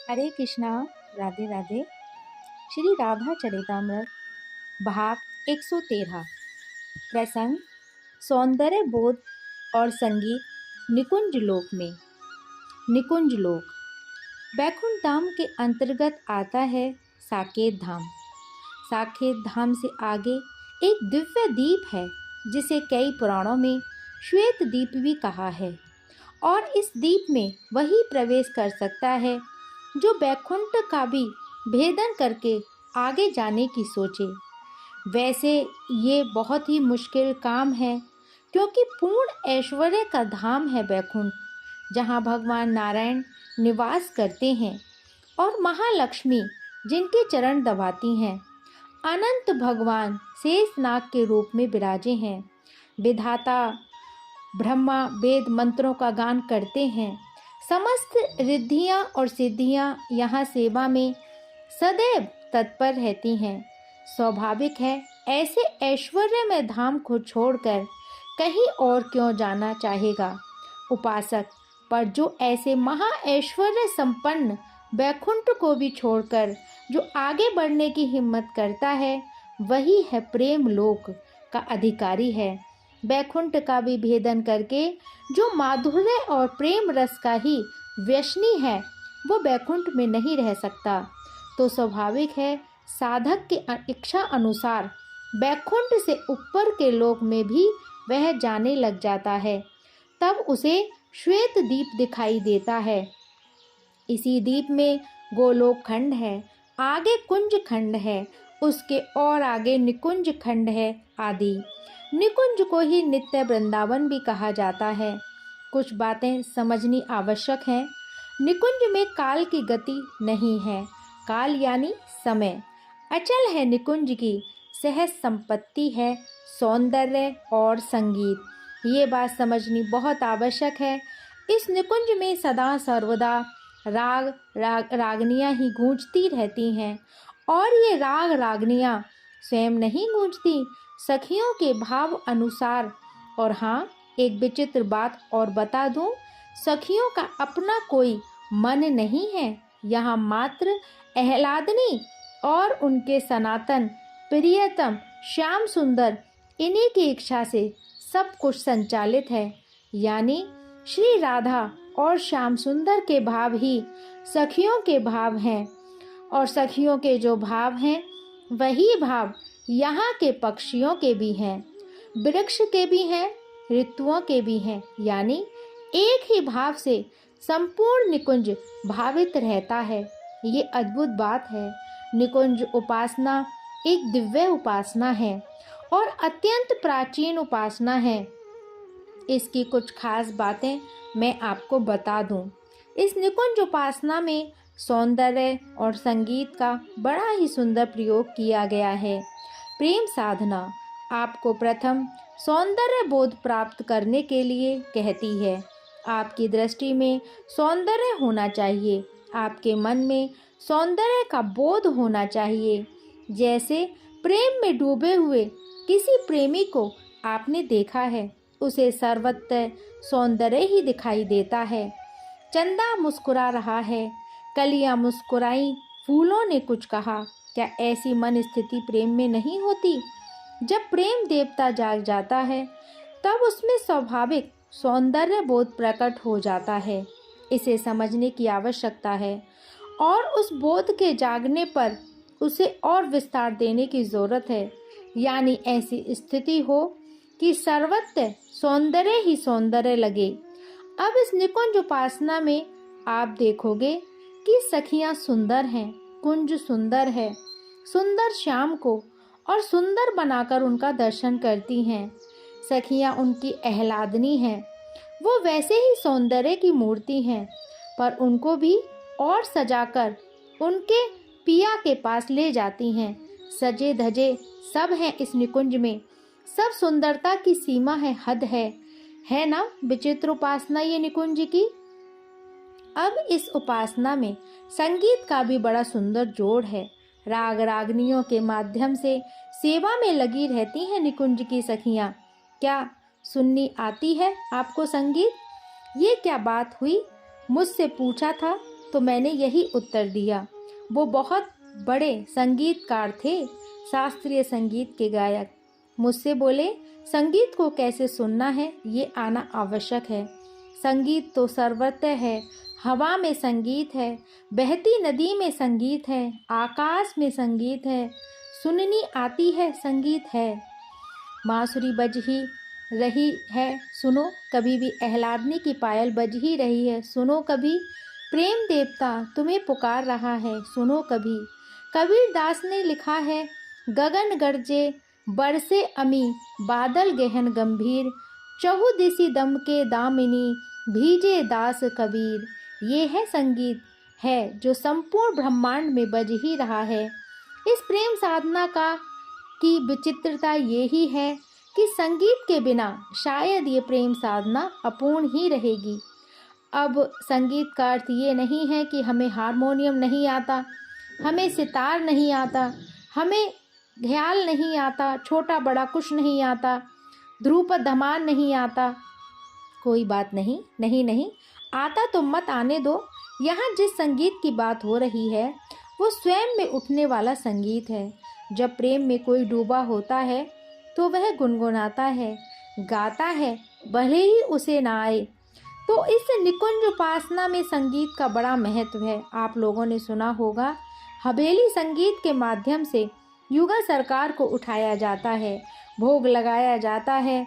हरे कृष्णा। राधे राधे। श्री राधा चरितमृत भाग 113। प्रसंग सौंदर्य बोध और संगीत। निकुंज लोक में। निकुंज लोक बैकुंठ धाम के अंतर्गत आता है साकेत धाम। साकेत धाम से आगे एक दिव्य द्वीप है जिसे कई पुराणों में श्वेत द्वीप भी कहा है, और इस द्वीप में वही प्रवेश कर सकता है जो बैकुंठ का भी भेदन करके आगे जाने की सोचे। वैसे ये बहुत ही मुश्किल काम है, क्योंकि पूर्ण ऐश्वर्य का धाम है बैकुंठ, जहाँ भगवान नारायण निवास करते हैं और महालक्ष्मी जिनके चरण दबाती हैं। अनंत भगवान शेषनाग के रूप में विराजे हैं। विधाता ब्रह्मा वेद मंत्रों का गान करते हैं। समस्त रिद्धियाँ और सिद्धियाँ यहाँ सेवा में सदैव तत्पर रहती हैं। स्वाभाविक है, ऐसे ऐश्वर्यमय धाम को छोड़कर कहीं और क्यों जाना चाहेगा उपासक। पर जो ऐसे महा ऐश्वर्य संपन्न बैकुंठ को भी छोड़कर जो आगे बढ़ने की हिम्मत करता है, वही है प्रेम लोक का अधिकारी है। बैकुंठ का भी भेदन करके जो माधुर्य और प्रेम रस का ही व्यसनी है, वो बैकुंठ में नहीं रह सकता। तो स्वाभाविक है, साधक के इच्छा अनुसार बैकुंठ से ऊपर के लोक में भी वह जाने लग जाता है। तब उसे श्वेत द्वीप दिखाई देता है। इसी द्वीप में गोलोक खंड है, आगे कुंज खंड है, उसके और आगे निकुंज खंड है आदि। निकुंज को ही नित्य वृंदावन भी कहा जाता है। कुछ बातें समझनी आवश्यक हैं। निकुंज में काल की गति नहीं है। काल यानी समय अचल है। निकुंज की सहज संपत्ति है सौंदर्य और संगीत। ये बात समझनी बहुत आवश्यक है। इस निकुंज में सदा सर्वदा रागनियाँ ही गूंजती रहती हैं, और ये रागनियाँ स्वयं नहीं गूंजती, सखियों के भाव अनुसार। और हाँ, एक विचित्र बात और बता दूं, सखियों का अपना कोई मन नहीं है। यहाँ मात्र आह्लादनी और उनके सनातन प्रियतम श्याम सुंदर, इन्हीं की इच्छा से सब कुछ संचालित है। यानी श्री राधा और श्याम सुंदर के भाव ही सखियों के भाव हैं, और सखियों के जो भाव हैं, वही भाव यहाँ के पक्षियों के भी हैं, वृक्ष के भी हैं, ऋतुओं के भी हैं। यानी एक ही भाव से संपूर्ण निकुंज भावित रहता है। ये अद्भुत बात है। निकुंज उपासना एक दिव्य उपासना है और अत्यंत प्राचीन उपासना है। इसकी कुछ खास बातें मैं आपको बता दूं। इस निकुंज उपासना में सौंदर्य और संगीत का बड़ा ही सुंदर प्रयोग किया गया है। प्रेम साधना आपको प्रथम सौंदर्य बोध प्राप्त करने के लिए कहती है। आपकी दृष्टि में सौंदर्य होना चाहिए, आपके मन में सौंदर्य का बोध होना चाहिए। जैसे प्रेम में डूबे हुए किसी प्रेमी को आपने देखा है, उसे सर्वत्र सौंदर्य ही दिखाई देता है। चंदा मुस्कुरा रहा है, कलियां मुस्कुराई, फूलों ने कुछ कहा। क्या ऐसी मन स्थिति प्रेम में नहीं होती? जब प्रेम देवता जाग जाता है, तब उसमें स्वाभाविक सौंदर्य बोध प्रकट हो जाता है। इसे समझने की आवश्यकता है, और उस बोध के जागने पर उसे और विस्तार देने की जरूरत है। यानी ऐसी स्थिति हो कि सर्वत्र सौंदर्य ही सौंदर्य लगे। अब इस निकुंज उपासना में आप देखोगे कि सखियां सुंदर हैं, कुंज सुंदर है, सुंदर श्याम को और सुंदर बनाकर उनका दर्शन करती हैं। सखियां उनकी आह्लादनी हैं, वो वैसे ही सौंदर्य की मूर्ति हैं, पर उनको भी और सजाकर उनके पिया के पास ले जाती हैं। सजे धजे सब हैं इस निकुंज में, सब सुंदरता की सीमा है, हद है ना विचित्र उपासना ये निकुंज की। अब इस उपासना में संगीत का भी बड़ा सुंदर जोड़ है। राग रागनियों के माध्यम से सेवा में लगी रहती हैं निकुंज की सखियां। क्या सुननी आती है आपको संगीत? ये क्या बात हुई? मुझसे पूछा था तो मैंने यही उत्तर दिया। वो बहुत बड़े संगीतकार थे, शास्त्रीय संगीत के गायक। मुझसे बोले, संगीत को कैसे सुनना है ये आना आवश्यक है। संगीत तो सर्वत्र है, हवा में संगीत है, बहती नदी में संगीत है, आकाश में संगीत है, सुननी आती है संगीत है। बांसुरी बज ही रही है सुनो, कभी भी आह्लादनी की पायल बज ही रही है सुनो, कभी प्रेम देवता तुम्हें पुकार रहा है सुनो कभी। कबीर दास ने लिखा है, गगन गरजे बरसे अमी, बादल गहन गंभीर, चहुदिशि दम के दामिनी, भीजे दास कबीर। ये है संगीत है जो संपूर्ण ब्रह्मांड में बज ही रहा है। इस प्रेम साधना की विचित्रता ये ही है कि संगीत के बिना शायद ये प्रेम साधना अपूर्ण ही रहेगी। अब संगीत का अर्थ ये नहीं है कि हमें हारमोनियम नहीं आता, हमें सितार नहीं आता, हमें ख्याल नहीं आता, छोटा बड़ा कुछ नहीं आता, ध्रुपद धमार नहीं आता। कोई बात नहीं, नहीं नहीं आता तो मत आने दो। यहाँ जिस संगीत की बात हो रही है वो स्वयं में उठने वाला संगीत है। जब प्रेम में कोई डूबा होता है तो वह गुनगुनाता है, गाता है, भले ही उसे ना आए। तो इस निकुंज उपासना में संगीत का बड़ा महत्व है। आप लोगों ने सुना होगा, हवेली संगीत के माध्यम से युगल सरकार को उठाया जाता है, भोग लगाया जाता है,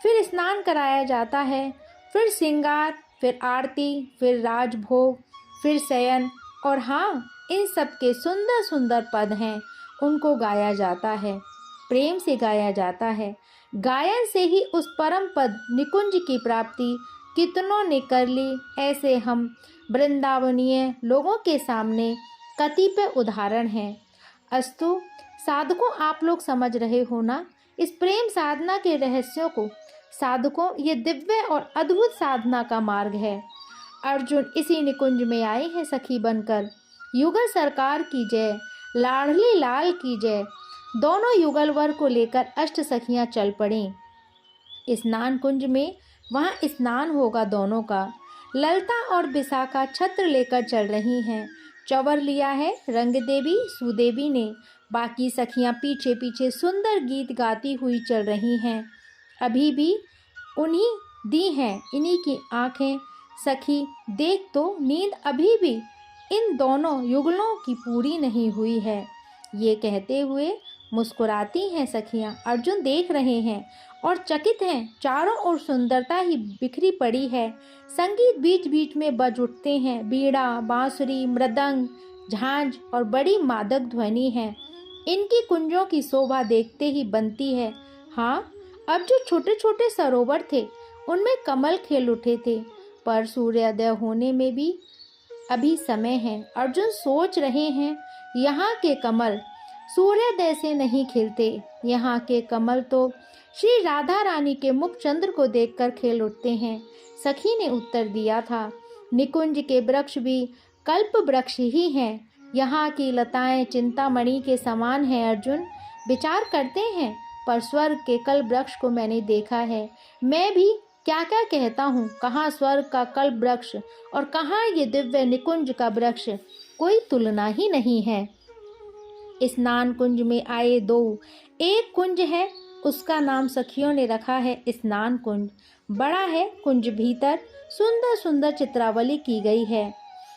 फिर स्नान कराया जाता है, फिर श्रृंगार, फिर आरती, फिर राजभोग, फिर शयन, और हाँ, इन सब के सुंदर सुंदर पद हैं, उनको गाया जाता है, प्रेम से गाया जाता है। गायन से ही उस परम पद निकुंज की प्राप्ति कितनों ने कर ली। ऐसे हम वृंदावनीय लोगों के सामने कतिपय उदाहरण हैं। अस्तु साधकों, आप लोग समझ रहे हो ना इस प्रेम साधना के रहस्यों को। साधकों, ये दिव्य और अद्भुत साधना का मार्ग है। अर्जुन इसी निकुंज में आए हैं सखी बनकर। युगल सरकार की जय, लाडली लाल की जय। दोनों युगल वर को लेकर अष्ट सखियां चल पड़ीं स्नान कुंज में। वहां स्नान होगा दोनों का। ललता और विशाखा छत्र लेकर चल रही हैं। चंवर लिया है रंग देवी सुदेवी ने। बाकी सखियां पीछे पीछे सुंदर गीत गाती हुई चल रही हैं। अभी भी उन्हीं दी हैं इन्हीं की आंखें। सखी देख तो, नींद अभी भी इन दोनों युगलों की पूरी नहीं हुई है। ये कहते हुए मुस्कुराती हैं सखियां। अर्जुन देख रहे हैं और चकित हैं। चारों ओर सुंदरता ही बिखरी पड़ी है। संगीत बीच बीच में बज उठते हैं। बीड़ा, बांसुरी, मृदंग, झांझ और बड़ी मादक ध्वनि है। इनकी कुंजों की शोभा देखते ही बनती है। हाँ, अब जो छोटे छोटे सरोवर थे उनमें कमल खेल उठे थे, पर सूर्योदय होने में भी अभी समय है। अर्जुन सोच रहे हैं, यहाँ के कमल सूर्योदय से नहीं खिलते। यहाँ के कमल तो श्री राधा रानी के मुख चंद्र को देखकर खेल उठते हैं। सखी ने उत्तर दिया था, निकुंज के वृक्ष भी कल्प वृक्ष ही हैं। यहाँ की लताएं चिंतामणि के समान हैं। अर्जुन विचार करते हैं, पर स्वर्ग के कल्प वृक्ष को मैंने देखा है। मैं भी क्या क्या कहता हूँ, कहाँ स्वर्ग का कल्प वृक्ष और कहाँ ये दिव्य निकुंज का वृक्ष, कोई तुलना ही नहीं है। स्नान कुंज में आए दो। एक कुंज है, उसका नाम सखियों ने रखा है स्नान कुंज। बड़ा है कुंज, भीतर सुंदर सुंदर चित्रावली की गई है।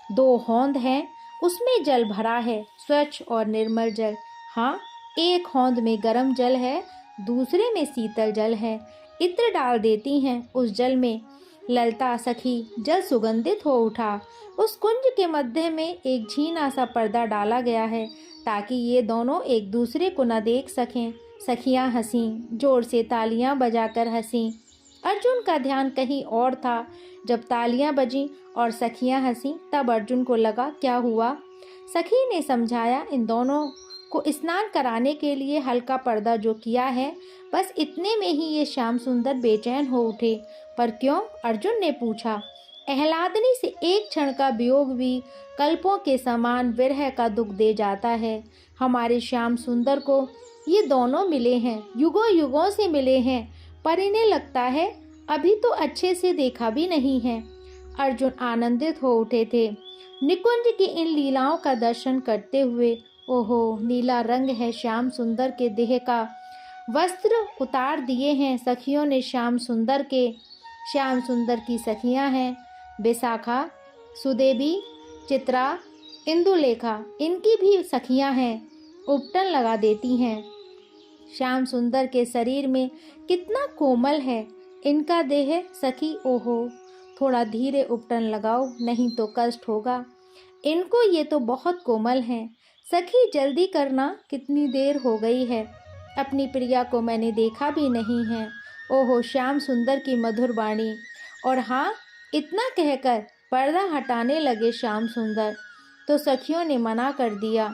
दो होंद हैं, उसमें जल भरा है, स्वच्छ और निर्मल जल। हाँ, एक होंद में गर्म जल है, दूसरे में शीतल जल है। इत्र डाल देती हैं उस जल में। ललता सखी, जल सुगंधित हो उठा। उस कुंज के मध्य में एक झीना सा पर्दा डाला गया है ताकि ये दोनों एक दूसरे को न देख सकें। सखियां हंसीं, जोर से तालियां बजाकर हंसीं। अर्जुन का ध्यान कहीं और था। जब तालियां बजीं और सखियां हंसीं, तब अर्जुन को लगा क्या हुआ। सखी ने समझाया, इन दोनों को स्नान कराने के लिए हल्का पर्दा जो किया है, बस इतने में ही ये श्याम सुंदर बेचैन हो उठे। पर क्यों? अर्जुन ने पूछा। आह्लादनी से एक क्षण का वियोग भी कल्पों के समान विरह का दुख दे जाता है। हमारे श्याम सुंदर को ये दोनों मिले हैं, युगों युगों से मिले हैं, पर इन्हें लगता है अभी तो अच्छे से देखा भी नहीं है। अर्जुन आनंदित हो उठे थे। निकुंज की इन लीलाओं का दर्शन करते हुए, ओहो नीला रंग है श्याम सुंदर के देह का, वस्त्र उतार दिए हैं सखियों ने श्याम सुंदर के। श्याम सुंदर की सखियां हैं विशाखा, सुदेवी, चित्रा, इंदुलेखा, इनकी भी सखियां हैं, उपटन लगा देती हैं। श्याम सुंदर के शरीर में कितना कोमल है इनका देह सखी, ओहो थोड़ा धीरे उपटन लगाओ नहीं तो कष्ट होगा, इनको ये तो बहुत कोमल हैं। सखी जल्दी करना, कितनी देर हो गई है, अपनी प्रिया को मैंने देखा भी नहीं है। ओहो श्याम सुंदर की मधुर वाणी। और हाँ, इतना कहकर पर्दा हटाने लगे श्याम सुंदर, तो सखियों ने मना कर दिया।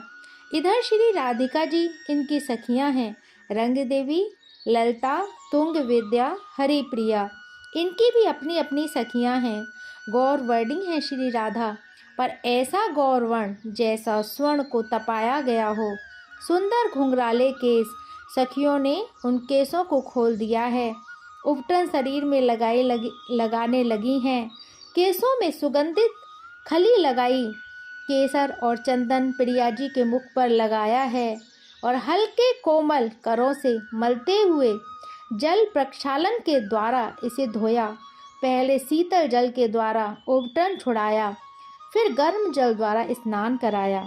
इधर श्री राधिका जी, इनकी सखियां हैं रंग देवी, ललता, तुंग विद्या, हरिप्रिया, इनकी भी अपनी अपनी सखियां हैं। गौरवर्णी है श्री राधा, पर ऐसा गौरवर्ण जैसा स्वर्ण को तपाया गया हो। सुंदर घुंघराले केस, सखियों ने उन केसों को खोल दिया है, उपटन शरीर में लगाने लगी हैं। केसों में सुगंधित खली लगाई, केसर और चंदन प्रिया जी के मुख पर लगाया है और हल्के कोमल करों से मलते हुए जल प्रक्षालन के द्वारा इसे धोया। पहले शीतल जल के द्वारा उपटन छुड़ाया, फिर गर्म जल द्वारा स्नान कराया।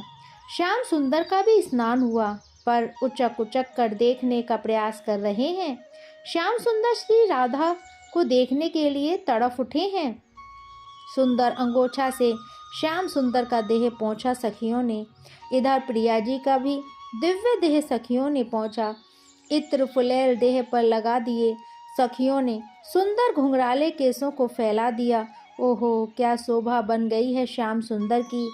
श्याम सुंदर का भी स्नान हुआ, पर उचक उचक कर देखने का प्रयास कर रहे हैं। श्याम सुंदर श्री राधा को देखने के लिए तड़फ उठे हैं। सुंदर अंगोछा से श्याम सुंदर का देह पहुंचा सखियों ने। इधर प्रिया जी का भी दिव्य देह सखियों ने पहुंचा। इत्र फुलेल देह पर लगा दिए सखियों ने, सुंदर घुंघराले केसों को फैला दिया। ओहो क्या शोभा बन गई है श्याम सुंदर की।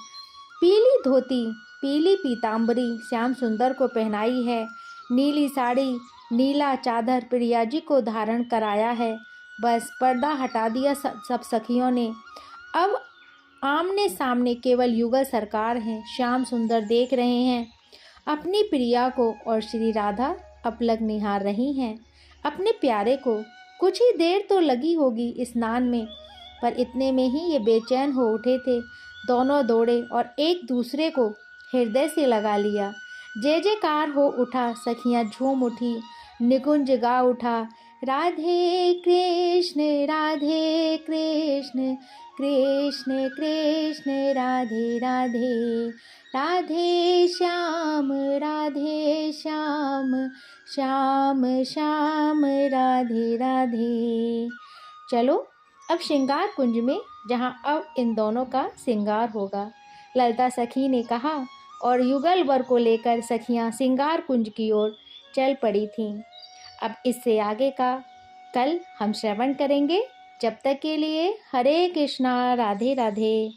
पीली धोती, पीली पीतांबरी श्याम सुंदर को पहनाई है, नीली साड़ी, नीला चादर प्रिया जी को धारण कराया है। बस पर्दा हटा दिया सब सखियों ने। अब आमने सामने केवल युगल सरकार हैं। श्याम सुंदर देख रहे हैं अपनी प्रिया को और श्री राधा अपलक निहार रही हैं अपने प्यारे को। कुछ ही देर तो लगी होगी स्नान में, पर इतने में ही ये बेचैन हो उठे थे। दोनों दौड़े और एक दूसरे को हृदय से लगा लिया। जय जयकार हो उठा, सखियां झूम उठी, निकुंज गा उठा, राधे कृष्ण कृष्ण कृष्ण राधे राधे, राधे श्याम श्याम श्याम राधे राधे। चलो अब श्रृंगार कुंज में, जहाँ अब इन दोनों का श्रृंगार होगा, ललता सखी ने कहा। और युगल वर को लेकर सखियां श्रृंगार कुंज की ओर चल पड़ी थीं। अब इससे आगे का कल हम श्रवण करेंगे। जब तक के लिए हरे कृष्णा, राधे राधे।